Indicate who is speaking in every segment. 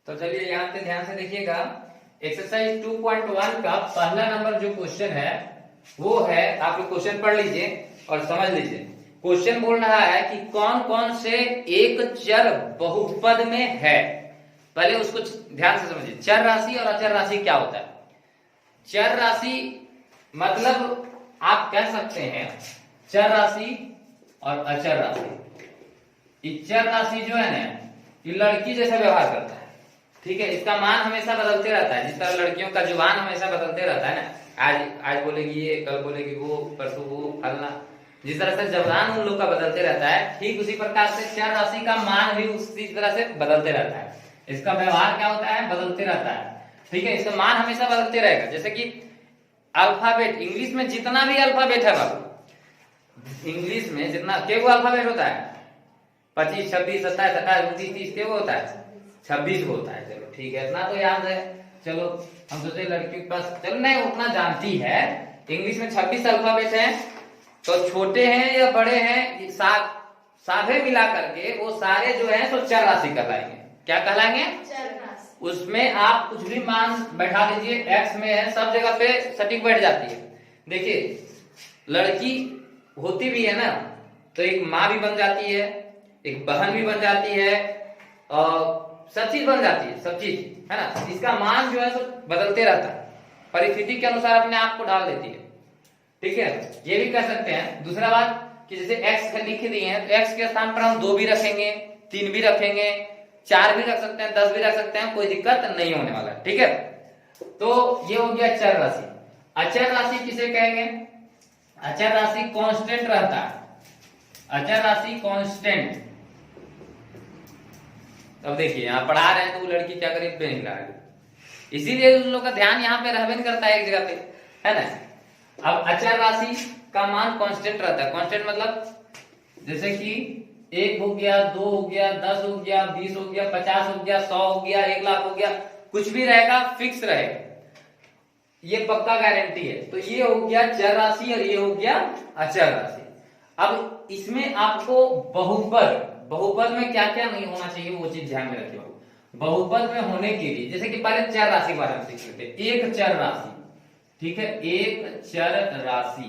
Speaker 1: तो चलिए यहाँ पे ध्यान से देखिएगा। एक्सरसाइज 2.1 का पहला नंबर जो क्वेश्चन है वो है, आप लोग क्वेश्चन पढ़ लीजिए और समझ लीजिए। क्वेश्चन बोल रहा है कि कौन कौन से एक चर बहुपद में है। पहले उसको ध्यान से समझिए। चर राशि और अचर राशि क्या होता है? चर राशि मतलब आप कह सकते हैं चर राशि और अचर राशि। चर राशि जो है ना, ये लड़की जैसा व्यवहार करता है, ठीक है। इसका मान हमेशा बदलते रहता है, जिस तरह लड़कियों का जुबान हमेशा बदलते रहता है ना, आज बोलेगी ये, कल बोलेगी वो, परसों वो, फलना, जिस तरह से जुबान उन लोग का बदलते रहता है, ठीक उसी प्रकार से चर राशि का मान भी उसी तरह से बदलते रहता है। इसका व्यवहार क्या होता है? बदलते रहता है, ठीक है। इसका मान हमेशा बदलते रहेगा। जैसे कि अल्फाबेट, इंग्लिश में जितना भी अल्फाबेट है बाबू, इंग्लिश में जितना केगो अल्फाबेट होता है? 25, 26, 27, 28, 29, 30 केगो होता है? 26 होता है। चलो ठीक है, इतना तो याद है। चलो हम सोचे लड़कियों के पास, चलो नहीं उतना जानती है। इंग्लिश में 26 अल्फाबेट है, तो छोटे हैं या बड़े हैं, सारे मिला करके वो सारे जो है तो चर राशि कहलाएंगे। क्या कहलाएंगे?
Speaker 2: चर राशि।
Speaker 1: उसमें आप कुछ भी मान बैठा दीजिए, एक्स में है, सब जगह पे सटीक बैठ जाती है। देखिए लड़की होती भी है ना, तो एक माँ भी बन जाती है, एक बहन भी बन जाती है, और सब चीज बन जाती है, सब चीज है ना। इसका मान जो है तो बदलते रहता है, परिस्थिति के अनुसार अपने आप को डाल देती है, ठीक है। ये भी कह सकते हैं। दूसरा बात कि जैसे एक्स लिख दिए हैं, तो एक्स के स्थान पर हम 2 भी रखेंगे, 3 भी रखेंगे, 4 भी रख सकते हैं, 10 भी रख सकते हैं, कोई दिक्कत नहीं होने वाला, ठीक है। तो ये हो गया चर राशि। अचर राशि किसे कहेंगे? अचर राशि कांस्टेंट रहता है, अचर राशि कांस्टेंट। अब देखिए यहाँ पढ़ा रहे हैं तो वो लड़की क्या करे, पेन हिला रही है, इसीलिए उन लोग का ध्यान यहाँ पे रहबे करता है एक जगह पे, है ना। अब अचर राशि का मान कांस्टेंट रहता है। कांस्टेंट मतलब जैसे कि 1 हो गया, 2 हो गया, 10 हो गया, 20 हो गया, 50 हो गया, 100 हो गया, 1 लाख हो गया, कुछ भी रहेगा फिक्स रहेगा, ये पक्का गारंटी है। तो ये हो गया चर राशि और ये हो गया अचर राशि। अब इसमें आपको बहुपद में क्या क्या नहीं होना चाहिए वो चीज ध्यान में रखिए। बहुपद में होने के लिए जैसे कि पहले चर राशि के बारे में सीख लेते हैं। एक चर राशि, ठीक है, एक चर राशि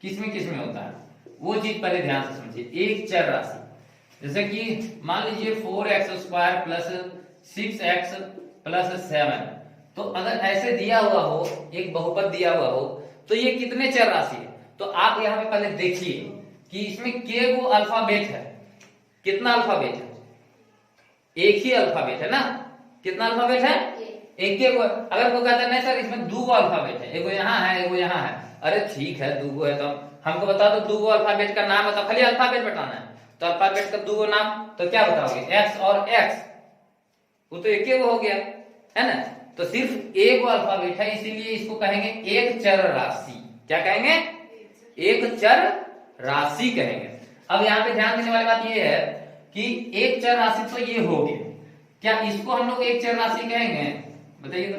Speaker 1: किसमें होता है वो चीज पहले ध्यान से समझिए। एक चर राशि जैसे कि मान लीजिए 4x² प्लस 6x प्लस 7, तो अगर ऐसे दिया हुआ हो, एक बहुपद दिया हुआ हो, तो ये कितने चर राशि है? तो आप यहाँ पे पहले देखिए कि इसमें के गो अल्फाबेट है। कितना अल्फाबेट है? एक ही अल्फाबेट है ना। कितना अल्फाबेट है? एक ही। अगर कोई कहता है नहीं सर इसमें 2 अल्फाबेट है, एगो यहाँ है एगो यहाँ है, अरे ठीक है 2 है, तो हमको बता दो 2 अल्फाबेट का नाम बताओ, खाली अल्फाबेट बताना है। तो अल्फाबेट का 2 नाम, तो क्या बताओगे? एक्स और एक्स, वो तो एक ही हो गया, है ना। तो सिर्फ एक अल्फाबेट है, इसीलिए इसको कहेंगे एक चर राशि। क्या कहेंगे? एक चर राशि कहेंगे। अब यहाँ पे ध्यान देने वाली बात ये है कि एक चर राशि तो ये हो गया, क्या इसको हम लोग एक चर राशि कहेंगे? बताइए तो।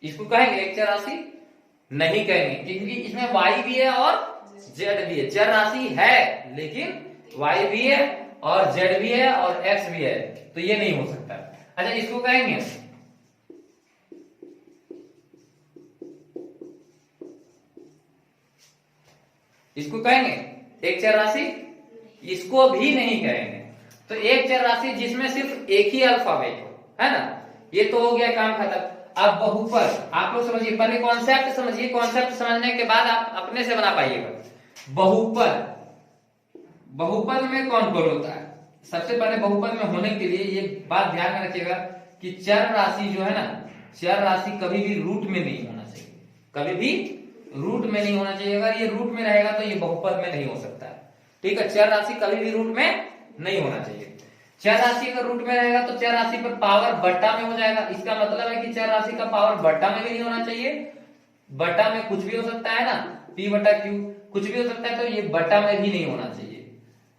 Speaker 1: इसको कहेंगे एक चर राशि? नहीं कहेंगे, क्योंकि इसमें y भी है और z भी है। चर राशि है लेकिन y भी है और z भी है और x भी है, तो ये नहीं हो सकता। अच्छा इसको कहेंगे एक चर राशि? इसको भी नहीं कहेंगे। तो एक चर राशि जिसमें सिर्फ एक ही अल्फाबेट हो, है ना, ये तो हो गया काम खत्म। अब बहुपद आप लोग समझिए, पहले कॉन्सेप्ट समझिए, कॉन्सेप्ट समझने के बाद आप अपने से बना पाइएगा। बहुपद में कौन कौन होता है? सबसे पहले बहुपद में होने के लिए ये बात ध्यान में रखिएगा कि चर राशि जो है ना, चर राशि कभी भी रूट में नहीं होना चाहिए, कभी भी रूट में नहीं होना चाहिए। अगर ये रूट में रहेगा तो ये बहुपद में नहीं हो सकता है, ठीक है। चर राशि कभी भी रूट में नहीं होना चाहिए। चर राशि अगर रूट में रहेगा तो चर राशि पर पावर बट्टा में हो जाएगा। इसका मतलब है कि चर राशि का पावर बट्टा में भी नहीं होना चाहिए। बट्टा में कुछ भी हो सकता है ना, p/q कुछ भी हो सकता है, तो ये बट्टा में भी नहीं होना चाहिए।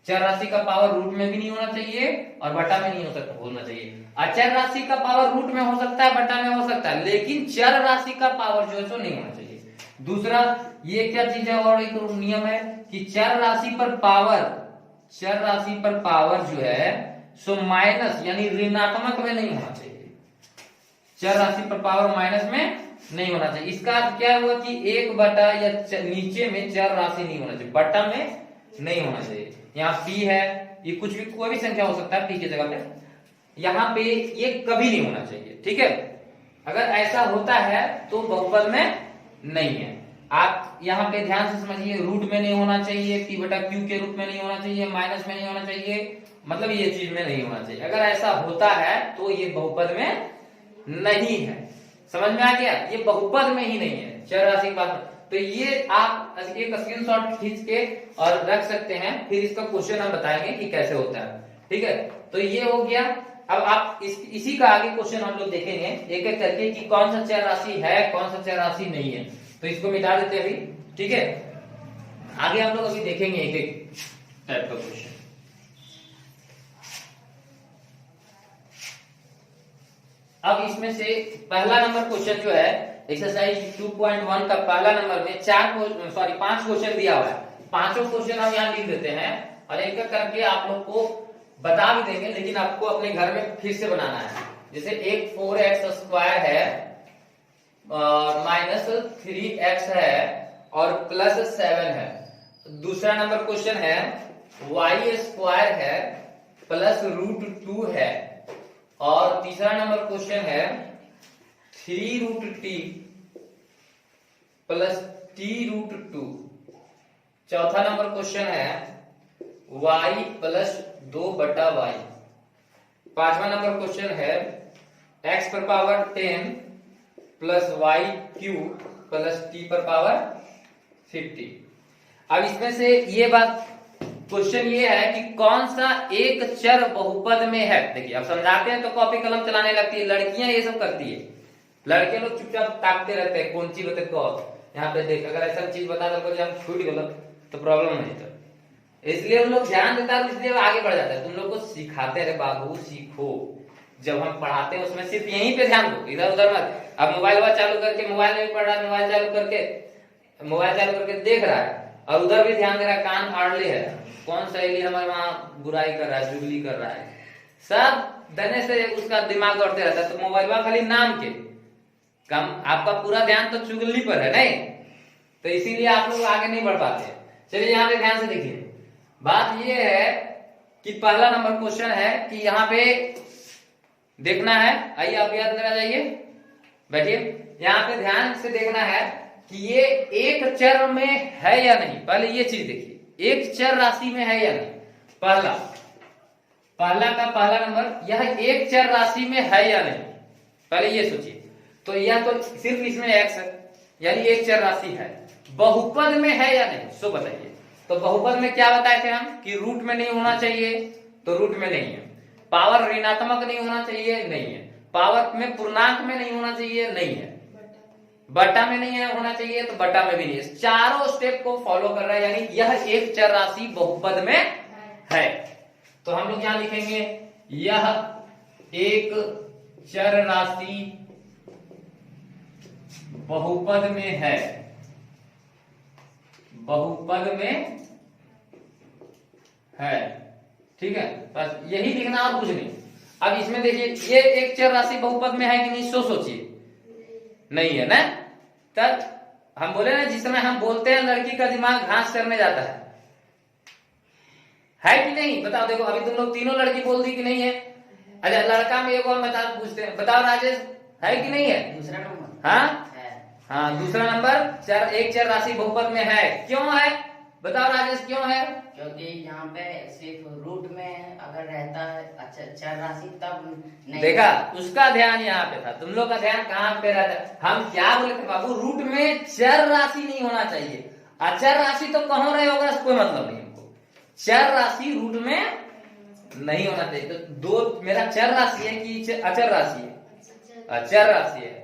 Speaker 1: चर राशि का पावर रूट में भी नहीं होना चाहिए और बट्टा में नहीं होना चाहिए। अचर राशि का पावर रूट में हो सकता है, बट्टा में हो सकता है, लेकिन चर राशि का पावर जो है सो नहीं होना चाहिए। दूसरा ये क्या चीज है, और एक नियम है कि चर राशि पर पावर चर राशि पर पावर जो है सो माइनस यानी ऋणात्मक में नहीं होना चाहिए। चर राशि पर पावर माइनस में नहीं होना चाहिए। इसका अर्थ क्या हुआ कि एक बटा या नीचे में चर राशि नहीं होना चाहिए, बटा में नहीं होना चाहिए। यहाँ p है, ये कुछ भी कोई भी संख्या हो सकता है p की जगह पे, यहाँ पे ये कभी नहीं होना चाहिए। ठीक है, अगर ऐसा होता है तो बहुपद में नहीं है। आप यहाँ पे ध्यान से समझिए, रूट में नहीं होना चाहिए, p बटा q के रूप में नहीं होना चाहिए, माइनस में नहीं होना चाहिए, मतलब ये चीज में नहीं होना चाहिए। अगर ऐसा होता है तो ये बहुपद में नहीं है। समझ में आ गया? ये बहुपद में ही नहीं है चर राशि की बात। तो ये आप एक स्क्रीनशॉट खींच के और रख सकते हैं, फिर इसका क्वेश्चन हम बताएंगे कि कैसे होता है। ठीक है, तो ये हो गया। अब आप इसी का आगे क्वेश्चन हम लोग देखेंगे एक एक करके कि कौन सा चर राशि है, कौन सा चर राशि नहीं है। तो इसको मिटा देते हैं अभी। ठीक है, आगे हम लोग अभी देखेंगे एक एक टाइप का क्वेश्चन। अब इसमें से पहला नंबर क्वेश्चन जो है एक्सरसाइज 2.1 का पहला नंबर में 5 क्वेश्चन दिया हुआ है। पांचों क्वेश्चन हम यहाँ लिख देते हैं और एक एक करके आप लोग को बता भी देंगे, लेकिन आपको अपने घर में फिर से बनाना है। जैसे एक 4x स्क्वायर है और माइनस 3x है और प्लस 7 है। दूसरा नंबर क्वेश्चन है y स्क्वायर है प्लस √2 है। और तीसरा नंबर क्वेश्चन है 3√t प्लस t√2। चौथा नंबर क्वेश्चन है y प्लस 2/y। पांचवा नंबर क्वेश्चन है x पर power 10 plus y cube plus t पर पावर 50। अब इसमें से ये बात क्वेश्चन ये है कि कौन सा एक चर बहुपद में है। देखिए अब समझाते हैं तो कॉपी कलम चलाने लगती है, लड़कियां ये सब करती है, लड़के लोग चुपचाप ताकते रहते हैं कौन चीज बता को। यहाँ पे देख, अगर ऐसा चीज बता दो हम छूट गए तो प्रॉब्लम नहीं था, इसलिए उन लोग ध्यान देता है, इसलिए आगे बढ़ जाता है। तुम लोग को सिखाते रहे बाबू, सीखो। जब हम पढ़ाते हैं उसमें सिर्फ यहीं पे ध्यान दो, इधर उधर मत। अब मोबाइल चालू करके मोबाइल में भी पढ़ रहा है, मोबाइल चालू करके देख रहा है और उधर भी ध्यान दे रहा है, कान आड़ले है। कौन सहेली हमारे वहां बुराई कर रहा है, चुगली कर रहा है, सब देने से उसका दिमाग दौड़ते रहता है। तो मोबाइल खाली नाम के कम, आपका पूरा ध्यान तो चुगली पर है नहीं, तो इसीलिए आप लोग आगे नहीं बढ़ पाते। चलिए यहाँ पे ध्यान से देखिए, बात ये है कि पहला नंबर क्वेश्चन है कि यहाँ पे देखना है। आइए आप याद करा जाइए, बैठिए। यहाँ पे ध्यान से देखना है कि ये एक चर में है या नहीं। पहले ये चीज देखिए, एक चर राशि में है या नहीं। पहला का पहला नंबर, यह एक चर राशि में है या नहीं, पहले ये सोचिए। तो यह तो सिर्फ इसमें x है, यानी एक चर राशि है। बहुपद में है या नहीं, सो बताइए। तो बहुपद में क्या बताए थे हम कि रूट में नहीं होना चाहिए, तो रूट में नहीं है। पावर ऋणात्मक नहीं होना चाहिए, नहीं है। पावर में पूर्णांक में नहीं होना चाहिए, नहीं है। बटा में नहीं होना चाहिए, तो बटा में भी नहीं है। चारों स्टेप को फॉलो कर रहा है, यानी यह एक चर राशि बहुपद में है। तो हम लोग यहां लिखेंगे यह एक चर राशि बहुपद में है, बहुपद में है। ठीक है, बस यही लिखना और कुछ नहीं। अब इसमें देखिए, ये एक चर राशि बहुपद में है कि नहीं, सोचिए। नहीं है ना, तब हम बोले ना, जिस समय हम बोलते हैं लड़की का दिमाग घास करने जाता है कि नहीं, बताओ। देखो अभी तुम लोग तीनों लड़की बोल दी कि नहीं है। अच्छा, लड़का में एक और पूछते हैं, बताओ राजेश, है कि नहीं है?
Speaker 2: दूसरा नंबर,
Speaker 1: हाँ हाँ, दूसरा नंबर एक चर राशि बहुपद में है। क्यों है, बताओ राजेश, क्यों है?
Speaker 2: क्योंकि यहाँ पे सिर्फ रूट में अगर रहता है अच्छा चर राशि तब नहीं।
Speaker 1: देखा, उसका ध्यान यहाँ पे था, तुम लोग का ध्यान कहाँ पे रहता है। हम क्या बोले थे बाबू, रूट में चर राशि नहीं होना चाहिए। अचर राशि तो कहाँ रहे होगा, कोई मतलब नहीं हमको। चर राशि रूट में नहीं होना चाहिए। तो दो मेरा चर राशि है कि अचर राशि है? अचर राशि है,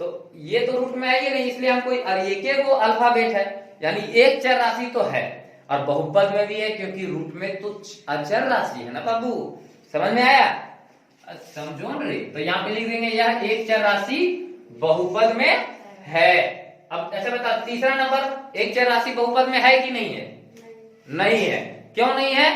Speaker 1: तो ये तो रूट में है ही नहीं, इसलिए हम कोई एक वो अल्फाबेट है, यानी एक चर राशि तो है। और बहुपद में भी है, क्योंकि रूट में तो अचर राशि है ना बाबू। समझ में आया? समझो न रे। तो यहाँ पे लिख देंगे यह एक चर राशि बहुपद में है। अब ऐसे बता, तीसरा नंबर एक चर राशि बहुपद में है कि नहीं है? नहीं है। क्यों नहीं है?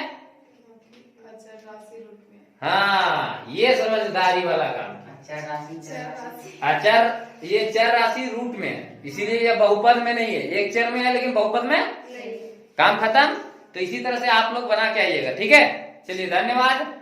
Speaker 3: रूट में।
Speaker 1: हाँ, ये समझदारी वाला काम किया।
Speaker 2: चर राशि चर राशि
Speaker 1: अचर, ये चर राशि रूट में है, इसीलिए ये बहुपद में नहीं है, एक चर में है लेकिन बहुपद में
Speaker 3: नहीं।
Speaker 1: काम खत्म। तो इसी तरह से आप लोग बना के आइएगा, ठीक है। चलिए, धन्यवाद।